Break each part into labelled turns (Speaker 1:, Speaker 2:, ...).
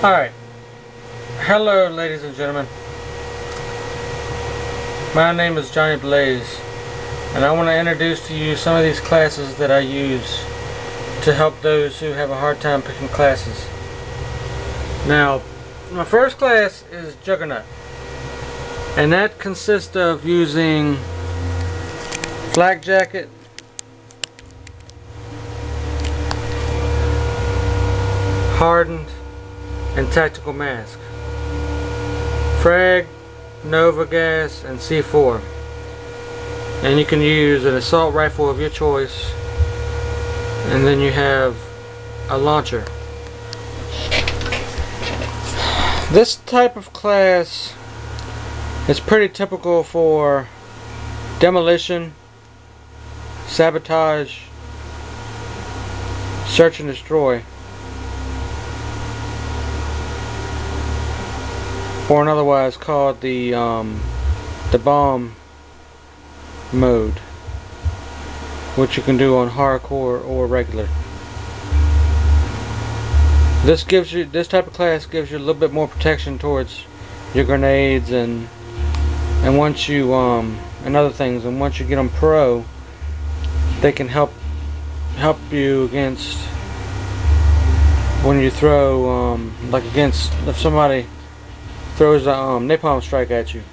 Speaker 1: Alright, hello ladies and gentlemen. My name is Johnny Blaze, and I want to introduce to you some of these classes that I use to help those who have a hard time picking classes. Now, my first class is Juggernaut, and that consists of using flak jacket, hardened, and tactical mask, frag, Nova gas, and C4. And you can use an assault rifle of your choice, and then you have a launcher. This type of class is pretty typical for demolition, sabotage, search and destroy, or otherwise called the bomb mode, which you can do on hardcore or regular. This type of class gives you a little bit more protection towards your grenades and once you and other things. And once you get them pro, they can help you against when you throw like against if somebody throws a napalm strike at you.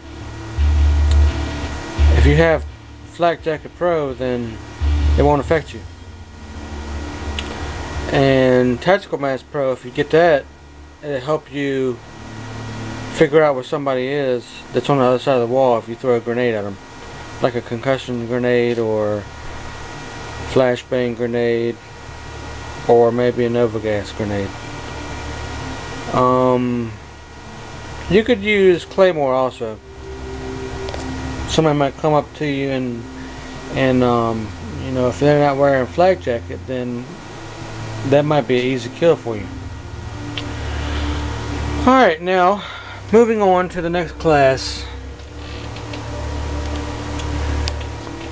Speaker 1: If you have flak jacket pro, then it won't affect you. And tactical mask pro, if you get that, it'll help you figure out where somebody is that's on the other side of the wall if you throw a grenade at them, like a concussion grenade or flashbang grenade or maybe a Nova gas grenade. You could use claymore also. Somebody might come up to you and you know, if they're not wearing a flak jacket, then that might be an easy kill for you. Alright, now moving on to the next class.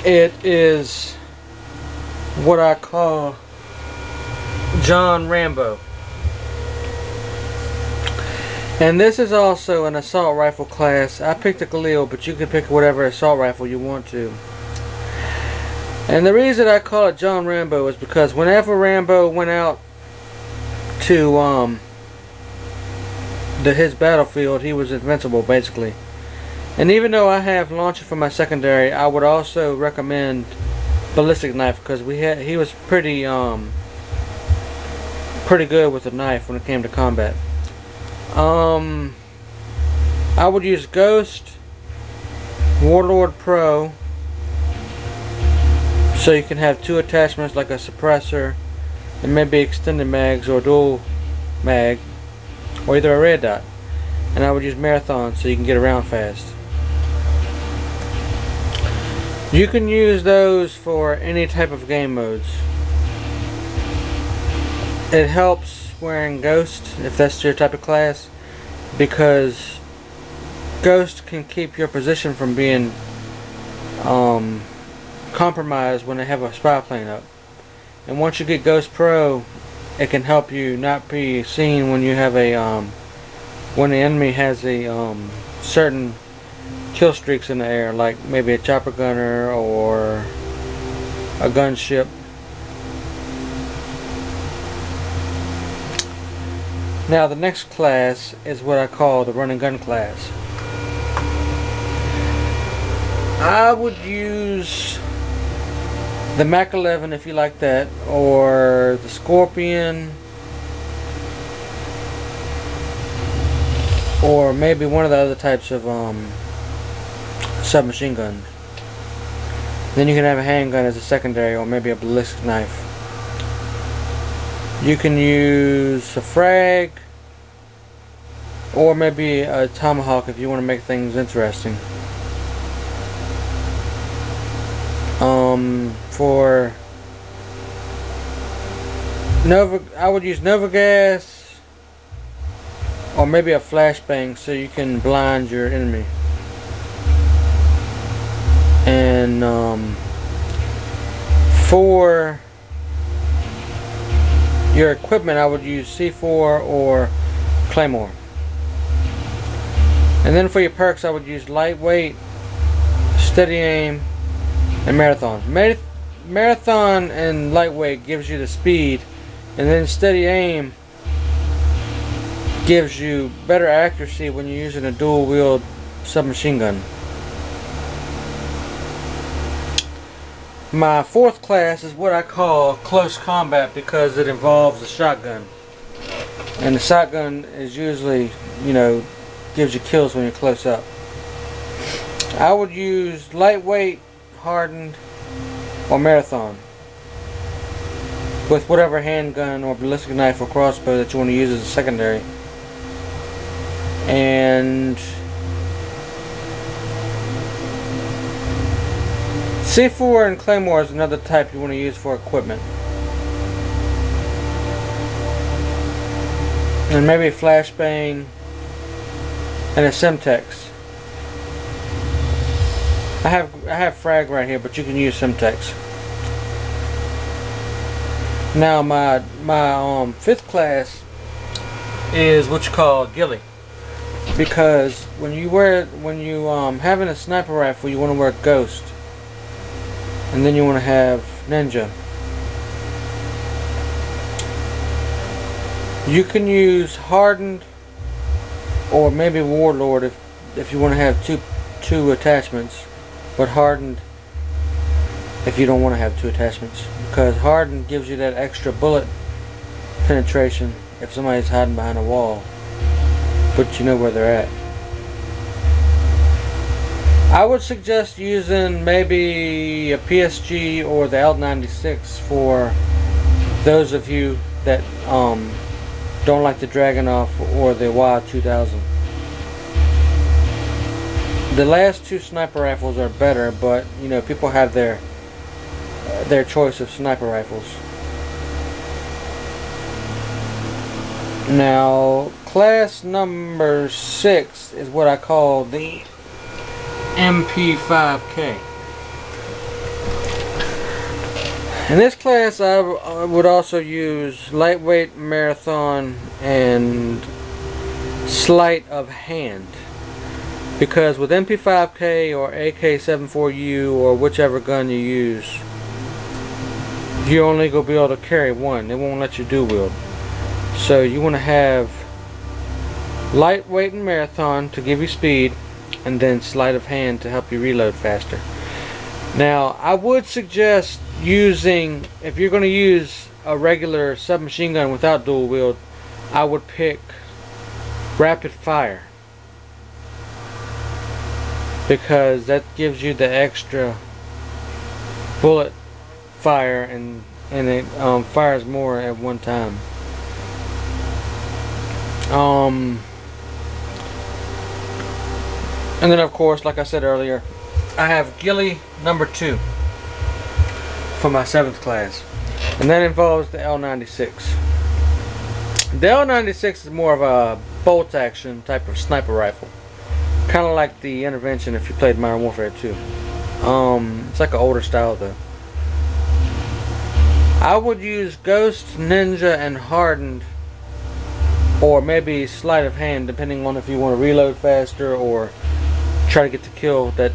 Speaker 1: It is what I call John Rambo. And this is also an assault rifle class. I picked a ghillie, but you can pick whatever assault rifle you want to. And the reason I call it John Rambo is because whenever Rambo went out to his battlefield, he was invincible basically. And even though I have launcher for my secondary, I would also recommend ballistic knife because he was pretty good with the knife when it came to combat. I would use Ghost, Warlord Pro, so you can have two attachments like a suppressor and maybe extended mags or dual mag, or either a red dot. And I would use Marathon so you can get around fast. You can use those for any type of game modes. It helps wearing Ghost if that's your type of class, because Ghost can keep your position from being compromised when they have a spy plane up. And once you get Ghost Pro, it can help you not be seen when you have a when the enemy has a certain kill streaks in the air, like maybe a chopper gunner or a gunship. Now the next class is what I call the run and gun class. I would use the Mac 11 if you like that, or the Scorpion, or maybe one of the other types of submachine guns. Then you can have a handgun as a secondary, or maybe a ballistic knife. You can use a frag, or maybe a tomahawk if you want to make things interesting. For Nova, I would use Nova gas, or maybe a flashbang so you can blind your enemy. And for your equipment, I would use C4 or claymore. And then for your perks, I would use lightweight, steady aim, and marathon. Marathon and lightweight gives you the speed, and then steady aim gives you better accuracy when you're using a dual wield submachine gun. My fourth class is what I call close combat because it involves a shotgun. And the shotgun is usually, gives you kills when you're close up. I would use lightweight, hardened, or marathon with whatever handgun or ballistic knife or crossbow that you want to use as a secondary. And C4 and claymore is another type you want to use for equipment. And maybe a flashbang and a Semtex. I have frag right here, but you can use Semtex. Now my fifth class is what you call ghillie, because when you having a sniper rifle, you want to wear ghost, and then you want to have ninja. You can use hardened or maybe warlord if you want to have two attachments, but hardened if you don't want to have two attachments, because hardened gives you that extra bullet penetration if somebody's hiding behind a wall, but you know where they're at. I would suggest using maybe a PSG or the L96 for those of you that don't like the Dragunov or the Y2000. The last two sniper rifles are better, but people have their choice of sniper rifles. Now, class number 6 is what I call the MP5K. In this class, I would also use lightweight, marathon, and sleight of hand. Because with MP5K or AK-74U or whichever gun you use, you're only going to be able to carry one. They won't let you dual wield. So you want to have lightweight and marathon to give you speed, and then sleight of hand to help you reload faster. Now, I would suggest using, if you're going to use a regular submachine gun without dual wield, I would pick rapid fire, because that gives you the extra bullet fire, and it fires more at one time. And then of course, like I said earlier, I have ghillie number 2 for my 7th class, and that involves the L96. The L96 is more of a bolt action type of sniper rifle, kind of like the Intervention if you played Modern Warfare 2. It's like an older style though. I would use Ghost, Ninja, and Hardened, or maybe sleight of hand, depending on if you want to reload faster or try to get the kill that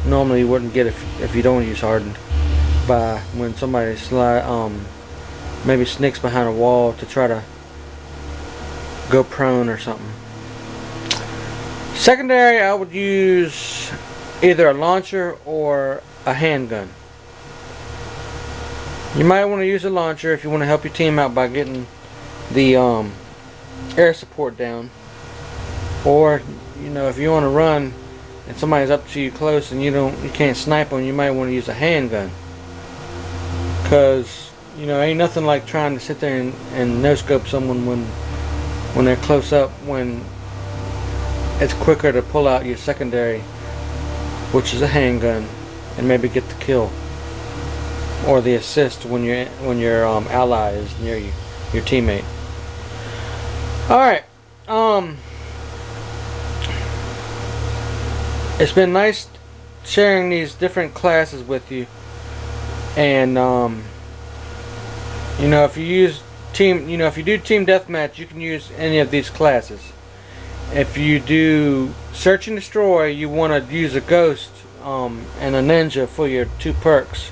Speaker 1: normally you wouldn't get if you don't use hardened, by when somebody maybe sneaks behind a wall to try to go prone or something. Secondary, I would use either a launcher or a handgun. You might want to use a launcher if you want to help your team out by getting the air support down, or if you want to run and somebody's up to you close and you can't snipe them, you might want to use a handgun, because ain't nothing like trying to sit there and no scope someone when they're close up, when it's quicker to pull out your secondary, which is a handgun, and maybe get the kill or the assist when your ally is near you, your teammate. Alright, it's been nice sharing these different classes with you, and if you use team, if you do team deathmatch, you can use any of these classes. If you do search and destroy, you want to use a ghost and a ninja for your 2 perks,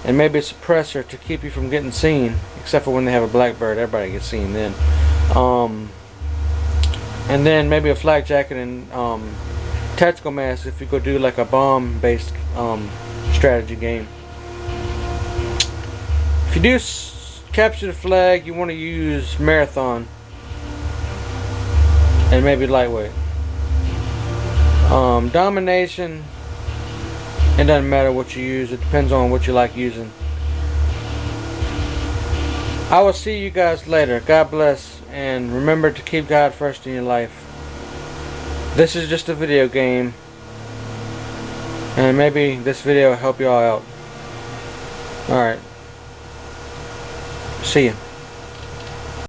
Speaker 1: and maybe a suppressor to keep you from getting seen. Except for when they have a blackbird, everybody gets seen then. And then maybe a flak jacket and tactical mask if you go do like a bomb-based strategy game. If you do capture the flag, you want to use marathon and maybe lightweight. Domination, it doesn't matter what you use. It depends on what you like using. I will see you guys later. God bless, and remember to keep God first in your life. This is just a video game, and maybe this video will help you all out. Alright. See ya.